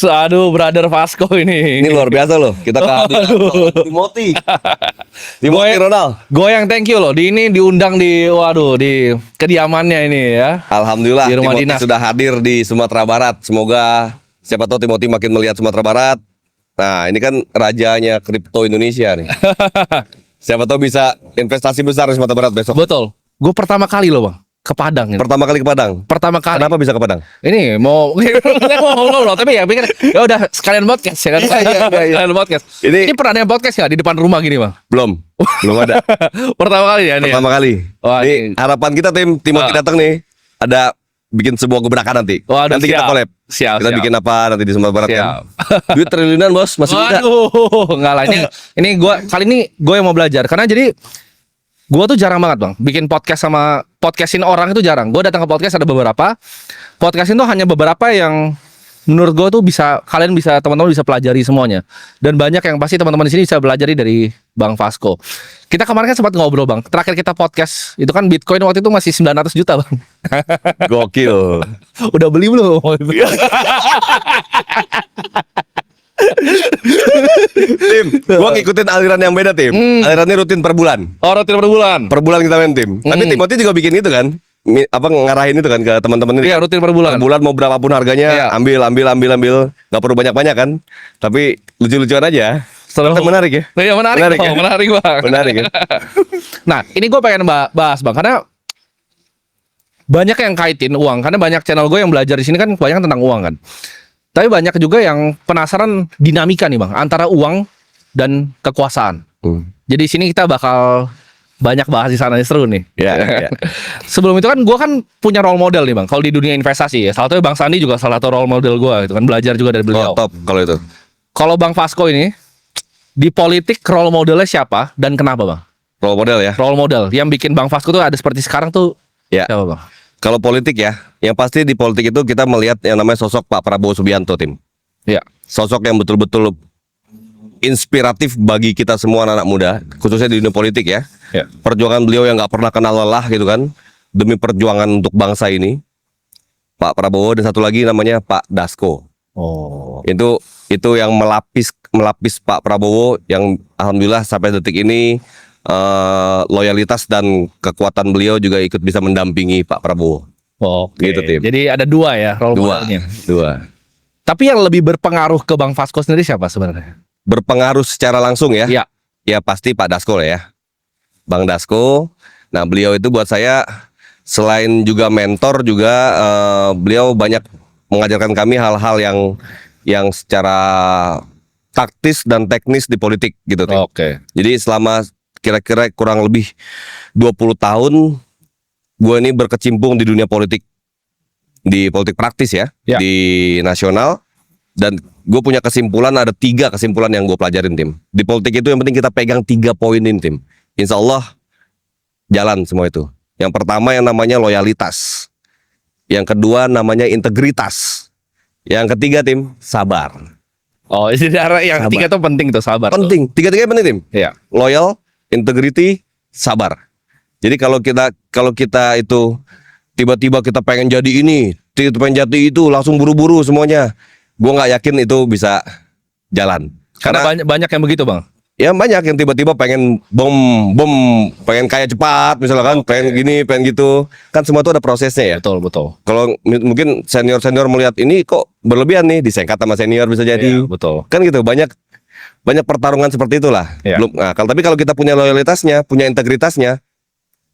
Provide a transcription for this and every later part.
Aduh, brother Vasco ini. Ini luar biasa loh. Kita Timothy. Timothy Ronald. Gue yang thank you loh. Ini diundang di kediamannya ini ya. Alhamdulillah Di rumah Timothy dinas. sudah hadir di Sumatera Barat. Semoga siapa tahu Timothy makin melihat Sumatera Barat. Nah, ini kan rajanya kripto Indonesia nih. Siapa tahu bisa investasi besar di Sumatera Barat besok. Betul. Gue pertama kali loh bang ke Padang. Ini. Pertama kali ke Padang. Pertama kali. Kenapa bisa ke Padang? Ini mau ngobrol tapi ya pikir ya udah sekalian podcast ya kan. Sekalian podcast. Ini pernah ada yang podcast nggak di depan rumah gini bang? Belum ada. Pertama kali ya ini. Pertama kali. Wah, Ini harapan kita tim Timothy datang nih. Ada bikin sebuah gebrakan nanti. Waduh, Nanti kita collab. Kita bikin apa nanti di Sumatera Barat kan? Duit triliunan bos, masih muda. Waduh, enggak lah ini gue yang mau belajar karena jadi gue tuh jarang banget bang bikin podcast sama podcastin orang itu jarang. Gue datang ke podcast ada beberapa. Podcastin tuh hanya beberapa yang menurut gue tuh kalian bisa teman-teman bisa pelajari semuanya. Dan banyak yang pasti teman-teman di sini bisa pelajari dari Bang Vasco. Kita kemarin kan sempat ngobrol bang. Terakhir kita podcast itu kan Bitcoin waktu itu masih 900 juta bang. Gokil. Udah beli belum? Tim, gua ngikutin aliran yang beda tim. Alirannya rutin per bulan. Oh, rutin per bulan. Per bulan kita main tim. Tapi Timothy juga bikin itu kan. Ngarahin itu kan ke teman-teman ini. Iya, rutin per bulan. Per bulan mau berapapun harganya, ambil. Gak perlu banyak-banyak kan. Tapi lucu-lucuan aja. Ternyata menarik ya. Iya, menarik ya? menarik bang. Menarik ya. Nah, ini gue pengen bahas bang karena banyak yang kaitin uang karena banyak channel gue yang belajar di sini kan banyak tentang uang kan. Tapi banyak juga yang penasaran dinamika nih bang antara uang dan kekuasaan. Jadi di sini kita bakal banyak bahas di sana seru nih. Ya. Sebelum itu kan gue kan punya role model nih bang. Kalau di dunia investasi ya, salah satunya Bang Sandi juga salah satu role model gue itu kan belajar juga dari beliau. Top kalau itu. Kalau Bang Vasco ini di politik role modelnya siapa dan kenapa bang? Role model ya. Role model yang bikin Bang Vasco tuh ada seperti sekarang tuh siapa bang? Kalau politik ya, yang pasti di politik itu kita melihat yang namanya sosok Pak Prabowo Subianto tim. Ya. Sosok yang betul-betul inspiratif bagi kita semua anak-anak muda, khususnya di dunia politik ya. Perjuangan beliau yang nggak pernah kenal lelah gitu kan, demi perjuangan untuk bangsa ini. Pak Prabowo dan satu lagi namanya Pak Dasko. Oh. Itu yang melapis Pak Prabowo yang alhamdulillah sampai detik ini loyalitas dan kekuatan beliau juga ikut bisa mendampingi Pak Prabowo. Oke. Gitu, Tim. Jadi ada dua ya role modelnya. Dua. Tapi yang lebih berpengaruh ke Bang Vasco sendiri siapa sebenarnya? Berpengaruh secara langsung ya? Iya. Ya pasti Pak Dasko lah ya. Bang Dasko. Nah beliau itu buat saya selain juga mentor juga beliau banyak mengajarkan kami hal-hal yang secara taktis dan teknis di politik gitu. Oke. Jadi selama kira-kira kurang lebih 20 tahun gue ini berkecimpung di dunia politik, di politik praktis ya. Di nasional. Dan gue punya kesimpulan, ada 3 kesimpulan yang gue pelajarin tim. Di politik itu yang penting kita pegang 3 poin ini tim. Insya Allah jalan semua itu. Yang pertama yang namanya loyalitas. Yang kedua namanya integritas. Yang ketiga tim sabar. Oh, jadi yang ketiga tuh penting tuh sabar. Penting, 3-3 penting tim. Iya. Loyal, integrity, sabar. Jadi kalau kita itu tiba-tiba kita pengen jadi ini, pengen jadi itu, langsung buru-buru semuanya. Gue nggak yakin itu bisa jalan. Karena banyak yang begitu bang. Ya banyak yang tiba-tiba pengen pengen kaya cepat, misalnya kan, pengen gini, pengen gitu. Kan semua itu ada prosesnya ya. Betul. Kalau mungkin senior melihat ini kok berlebihan nih, disengkat sama senior bisa jadi. Betul. Kan gitu, banyak pertarungan seperti itulah. Belum. Nah, tapi kalau kita punya loyalitasnya, punya integritasnya,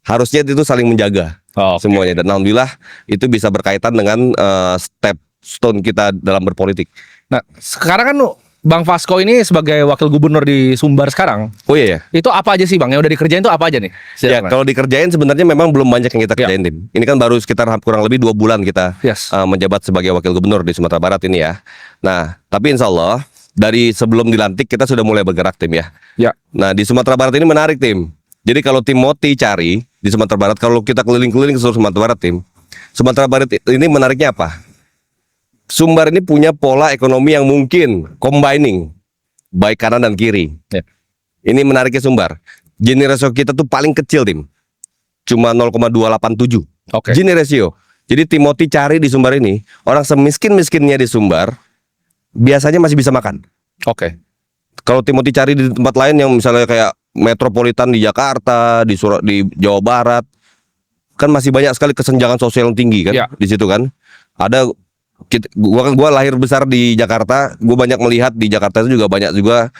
harusnya itu saling menjaga semuanya. Dan alhamdulillah itu bisa berkaitan dengan stone kita dalam berpolitik. Nah, sekarang kan Bang Vasco ini sebagai wakil gubernur di Sumbar sekarang. Oh iya ya. Itu apa aja sih Bang? Yang udah dikerjain itu apa aja nih? Ya, kalau dikerjain sebenarnya memang belum banyak yang kita kerjain tim. Ini kan baru sekitar kurang lebih 2 bulan kita menjabat sebagai wakil gubernur di Sumatera Barat ini ya. Nah, tapi insya Allah dari sebelum dilantik kita sudah mulai bergerak tim ya. Nah, di Sumatera Barat ini menarik tim. Jadi kalau Timothy cari di Sumatera Barat, kalau kita keliling-keliling ke seluruh Sumatera Barat tim, Sumatera Barat ini menariknya apa? Sumbar ini punya pola ekonomi yang mungkin combining baik kanan dan kiri. Ini menariknya Sumbar. Gini ratio kita tuh paling kecil tim, cuma 0,287. Gini ratio. Jadi Timothy cari di Sumbar ini orang semiskin-miskinnya di Sumbar biasanya masih bisa makan. Oke. Kalau Timothy cari di tempat lain yang misalnya kayak metropolitan di Jakarta, di Jawa Barat, kan masih banyak sekali kesenjangan sosial yang tinggi kan, Ya. di situ kan. Ada gua lahir besar di Jakarta, gua banyak melihat di Jakarta itu juga banyak juga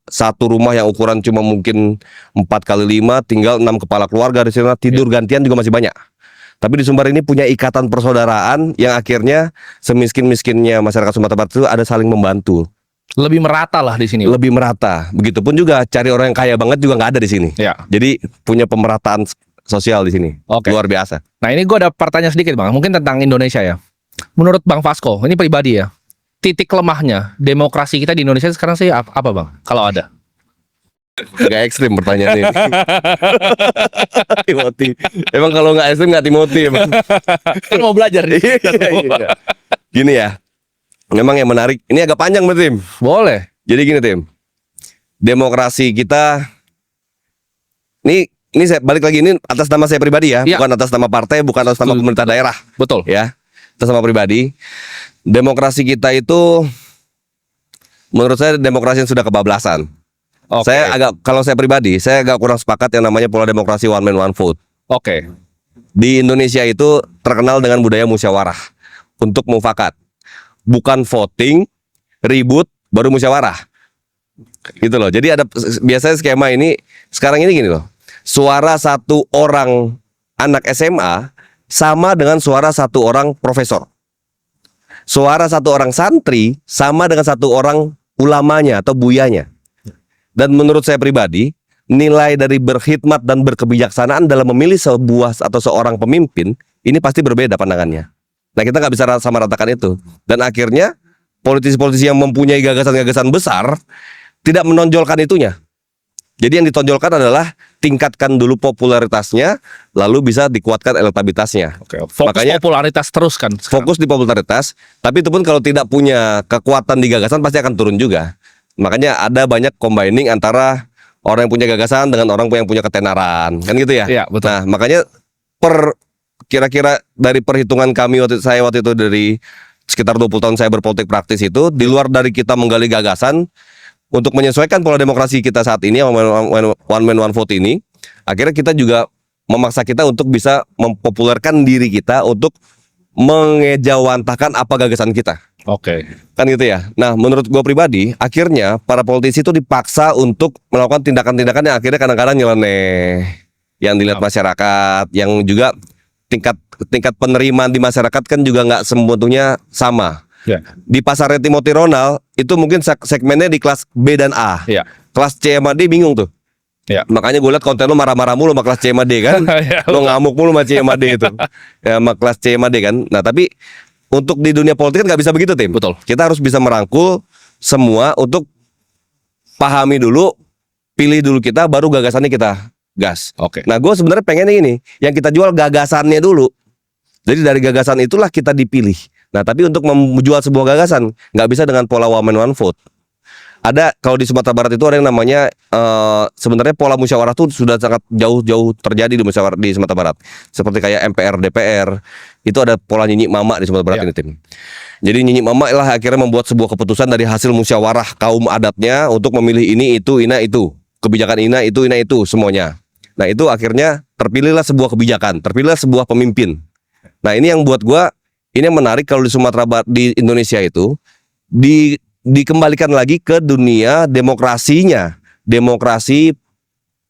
satu rumah yang ukuran cuma mungkin 4x5, tinggal 6 kepala keluarga di sana, tidur gantian juga masih banyak. Tapi di Sumbar ini punya ikatan persaudaraan yang akhirnya semiskin-miskinnya masyarakat Sumatera Barat itu ada saling membantu. Lebih merata lah di sini. Lebih merata. Begitupun juga cari orang yang kaya banget juga nggak ada di sini. Ya. Jadi punya pemerataan sosial di sini. Oke. Luar biasa. Nah ini gue ada pertanyaan sedikit Bang, mungkin tentang Indonesia ya. Menurut Bang Vasco, ini pribadi ya, titik lemahnya demokrasi kita di Indonesia sekarang sih apa Bang? Kalau ada? Gak ekstrim pertanyaannya ini. Timothy. Emang kalau nggak ekstrim nggak Timothy emang. Kan mau belajar nih. Iya. Gini ya. Memang yang menarik. Ini agak panjang Tim. Boleh. Jadi gini Tim. Demokrasi kita. Ini saya balik lagi, ini atas nama saya pribadi ya, Ya. bukan atas nama partai, bukan atas nama pemerintah daerah. Betul. Ya. Atas nama pribadi. Demokrasi kita itu menurut saya demokrasi yang sudah kebablasan. Oke. Kalau saya pribadi, saya agak kurang sepakat yang namanya pola demokrasi one man one vote. Oke. Di Indonesia itu terkenal dengan budaya musyawarah untuk mufakat. Bukan voting, ribut, baru musyawarah. Gitu loh. Jadi ada biasanya skema ini sekarang ini gini loh. Suara satu orang anak SMA sama dengan suara satu orang profesor. Suara satu orang santri sama dengan satu orang ulamanya atau buyanya. Dan menurut saya pribadi, nilai dari berkhidmat dan berkebijaksanaan dalam memilih sebuah atau seorang pemimpin ini pasti berbeda pandangannya. Nah kita nggak bisa sama ratakan itu. Dan akhirnya politisi-politisi yang mempunyai gagasan-gagasan besar tidak menonjolkan itunya. Jadi yang ditonjolkan adalah tingkatkan dulu popularitasnya, lalu bisa dikuatkan elektabilitasnya. Oke. Fokus Makanya popularitas terus kan. sekarang. fokus di popularitas, tapi itu pun kalau tidak punya kekuatan di gagasan pasti akan turun juga. Makanya ada banyak combining antara orang yang punya gagasan dengan orang yang punya ketenaran, kan gitu ya? Iya, betul. Nah, makanya kira-kira dari perhitungan kami waktu itu dari sekitar 20 tahun saya berpolitik praktis itu, di luar dari kita menggali gagasan untuk menyesuaikan pola demokrasi kita saat ini one man one vote ini, akhirnya kita juga memaksa kita untuk bisa mempopulerkan diri kita untuk mengejawantahkan apa gagasan kita. Oke. Kan gitu ya. Nah, menurut gue pribadi, akhirnya para politisi itu dipaksa untuk melakukan tindakan-tindakan yang akhirnya kadang-kadang nyeleneh, yang dilihat masyarakat, yang juga tingkat penerimaan di masyarakat kan juga nggak semuanya sama. Ya. Di pasarnya Timothy Ronald itu mungkin segmennya di kelas B dan A. Ya. Kelas C sama D bingung tuh. Ya. Makanya gue liat konten lo marah-marah mulu sama kelas C sama D kan. Ya, Lo ngamuk mulu sama C sama D itu. Ya, sama kelas C sama D kan. Nah tapi untuk di dunia politik kan nggak bisa begitu Tim. Betul. Kita harus bisa merangkul semua untuk pahami dulu, pilih dulu kita, baru gagasannya kita gas. Oke. Nah gue sebenarnya pengennya ini, yang kita jual gagasannya dulu. Jadi dari gagasan itulah kita dipilih. Nah tapi untuk menjual sebuah gagasan nggak bisa dengan pola one man one vote. Ada kalau di Sumatera Barat itu ada yang namanya sebenarnya pola musyawarah itu sudah sangat jauh-jauh terjadi di Sumatera Barat. Seperti kayak MPR, DPR itu ada pola nyinyik mama di Sumatera Barat ini Tim. Jadi nyinyik mama lah akhirnya membuat sebuah keputusan dari hasil musyawarah kaum adatnya untuk memilih ini itu kebijakan ini itu semuanya. Nah itu akhirnya terpilihlah sebuah kebijakan, terpilihlah sebuah pemimpin. Nah ini yang buat gua ini yang menarik kalau di Sumatera Barat di Indonesia itu dikembalikan lagi ke dunia demokrasinya, demokrasi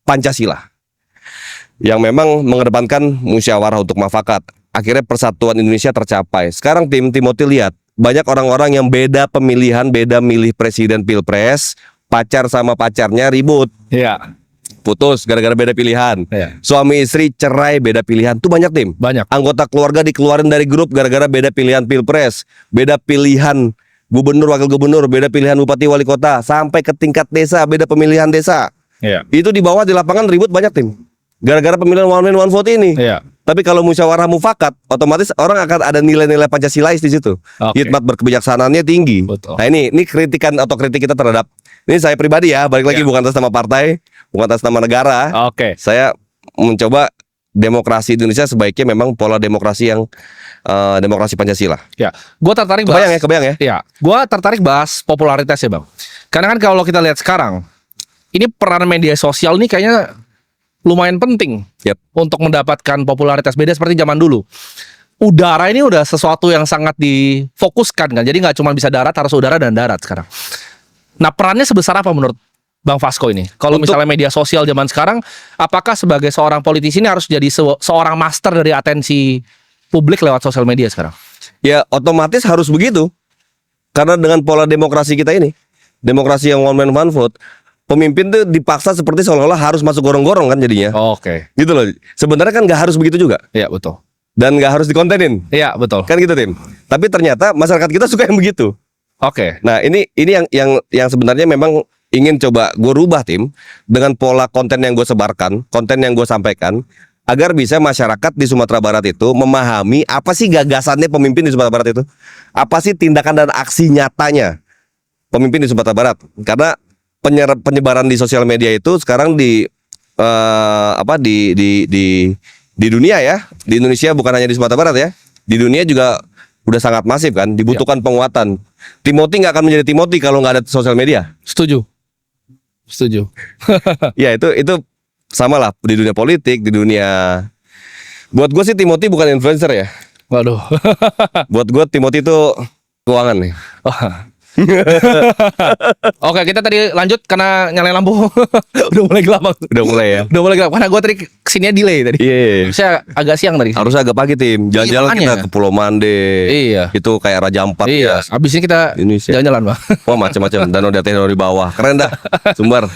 Pancasila yang memang mengedepankan musyawarah untuk mufakat. Akhirnya persatuan Indonesia tercapai. Sekarang Timothy lihat banyak orang-orang yang beda pemilihan, beda milih presiden pilpres, pacar sama pacarnya ribut, Iya. putus gara-gara beda pilihan. Iya. Suami istri cerai beda pilihan. Tuh banyak Tim. Banyak. Anggota keluarga dikeluarin dari grup gara-gara beda pilihan pilpres, beda pilihan gubernur, wakil gubernur, beda pilihan bupati, wali kota, sampai ke tingkat desa, beda pemilihan desa. Iya. Itu di bawah di lapangan ribut banyak Tim. Gara-gara pemilihan one man one vote ini. Iya. Tapi kalau musyawarah mufakat, otomatis orang akan ada nilai-nilai Pancasilais di situ. Oke. Hikmat berkebijaksanaannya tinggi. Betul. Nah ini kritikan atau kritik kita terhadap ini saya pribadi ya, balik lagi Ya. bukan atas nama partai, bukan atas nama negara. Oke. Saya mencoba demokrasi Indonesia sebaiknya memang pola demokrasi yang demokrasi Pancasila. Ya, gue tertarik bahas. Kebayang ya? Ya, gue tertarik bahas popularitas ya bang. Karena kan kalau kita lihat sekarang, ini peran media sosial ini kayaknya lumayan penting untuk mendapatkan popularitas. Beda seperti zaman dulu. Udara ini udah sesuatu yang sangat difokuskan kan. Jadi nggak cuma bisa darat, harus udara dan darat sekarang. Nah perannya sebesar apa menurut Bang Vasco ini? Kalau misalnya media sosial zaman sekarang, apakah sebagai seorang politisi ini harus jadi seorang master dari atensi publik lewat sosial media sekarang? Ya otomatis harus begitu. Karena dengan pola demokrasi kita ini, demokrasi yang one man one vote, pemimpin tuh dipaksa seperti seolah-olah harus masuk gorong-gorong kan jadinya. Oke. Gitu loh. Sebenarnya kan nggak harus begitu juga. Iya betul. Dan nggak harus dikontenin. Iya betul. Kan gitu Tim. Tapi ternyata masyarakat kita suka yang begitu. Oke. Nah ini yang sebenarnya memang ingin coba gue rubah Tim, dengan pola konten yang gue sebarkan, konten yang gue sampaikan, agar bisa masyarakat di Sumatera Barat itu memahami apa sih gagasannya pemimpin di Sumatera Barat itu, apa sih tindakan dan aksi nyatanya pemimpin di Sumatera Barat. Karena penyebaran di sosial media itu sekarang di dunia ya, di Indonesia bukan hanya di Sumatera Barat ya, di dunia juga udah sangat masif kan, dibutuhkan penguatan. Timothy nggak akan menjadi Timothy kalau nggak ada sosial media. Setuju. Ya itu sama lah di dunia politik, di dunia. Buat gue sih Timothy bukan influencer ya. Waduh. Buat gue Timothy itu keuangan nih. Oke, kita tadi lanjut karena nyalain lampu. Udah mulai gelap bang. Udah mulai ya. Udah mulai gelap karena gue tadi kesininya delay tadi. Iya. Saya agak siang tadi. Harusnya agak pagi Tim. Jalan-jalan kita ke Pulau Mande. Iya. Itu kayak Raja Ampat. Iya. Ya. Abis ini kita Indonesia. Jalan-jalan bang. Wah macam-macam. Danau di atas, danau di bawah. Keren dah. Sumbar.